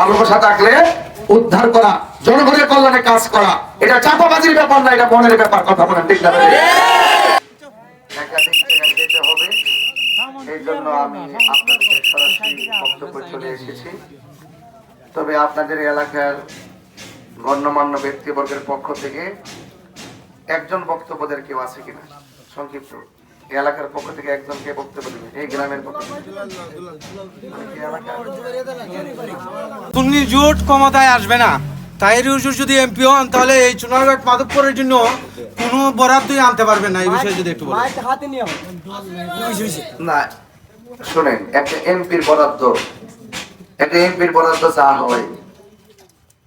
ভালোবাসা থাকলে উদ্ধার করা, জনগণের কল্যাণে কাজ করা, এটা চাপাবাজির ব্যাপার না, এটা মনের ব্যাপার। কথা বলেন ঠিক না? একাধিক জায়গায় যেতে হবে, এই জন্য আমি আপনাদের সরাসরি বক্তব্য চলে এসেছি। তবে আপনাদের এলাকার গণ্যমান্য ব্যক্তিবর্গের পক্ষ থেকে একজন বক্তব্য দেওয়ার কেউ আছে কিনা? সংক্ষিপ্ত এলাকার পক্ষ থেকে একজনকে বক্তব্য দেবেন, এই গ্রামের পক্ষ থেকে। সুন্নি জোট ক্ষমতায় আসবে না। তাহির হুজুর যদি এমপি হন তাহলে এই চুনারঘাট মাধবপুরের জন্য কোনো বরাদ্দই আনতে পারবেন না। এই বিষয়ে যদি একটু বলেন। না শুনেন, একটা এমপির বরাদ্দ যা হয়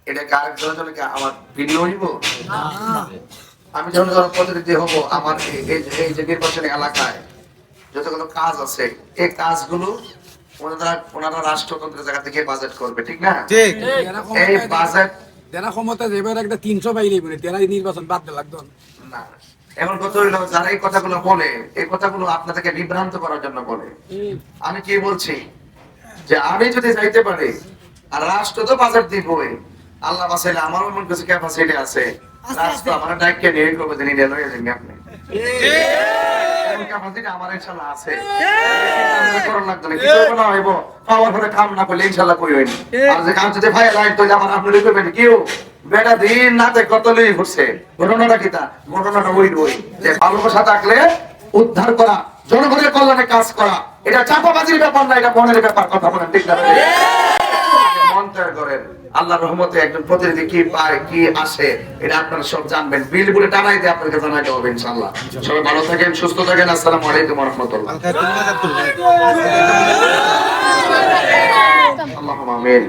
এটা কারেকজনের জন্য কি আমার ভিন্ন হইব? আমি যখন জনপ্রতিনিধি হব, আমার এই যে নির্বাচনী এলাকায় যতগুলো কাজ আছে, এই কাজগুলো ওনারা রাষ্ট্রতন্ত্রের জায়গা থেকে বাজেট করবে, ঠিক না? ঠিক। এই বাজেট যারা ক্ষমতা এবার একটা 300 বাইরে বলে তারা নির্বাচন বাদ লাগতো না। এখন কত হইলো, যারা এই কথাগুলো বলে, এই কথাগুলো আপনাদেরকে বিভ্রান্ত করার জন্য বলে। আমি কি বলছি যে আমি যদি যাইতে পারি, আর রাষ্ট্র তো বাজেট দিবই, আল্লাহ বাসাইলে আমারও মন কাছে ক্যাপাসিটি আছে, রাষ্ট্র আমার ডাইকে নিয়ে করবে, যে নিয়ে লয়ে যাবেন আপনি। ক্যাপাসিটি আমার ইনশাআল্লাহ আছে, করণ লাগতো না, কি করবো না হইব, পাওয়ার পরে কাম না করলে ইনশাআল্লাহ কই হইনি। আর যে কাম যদি ভাই লাইট তো আমার আপনি করবেন কেউ বেটা দিন নাতে কত লই ঘুরছে। ঘটনাটা কি? তা ঘটনাটা ওই যে ভালোবাসা থাকলে উদ্ধার করা, জনগণের কল্যাণে কাজ করা, এটা চাপাবাজির ব্যাপার না, এটা মনের ব্যাপার। কথা বলেন ঠিক না? মন তৈরি করেন, আল্লাহর রহমতে একজন প্রতিনিধি কি পায় কি আসে এটা আপনারা সব জানবেন। বিল বলে টানাই দিয়ে আপনাদেরকে জানাইতে হবে ইনশাআল্লাহ। সবাই ভালো থাকেন, সুস্থ থাকেন। আসসালামু আলাইকুম ওয়া রাহমাতুল্লাহ। আল্লাহুম্মা আমিন।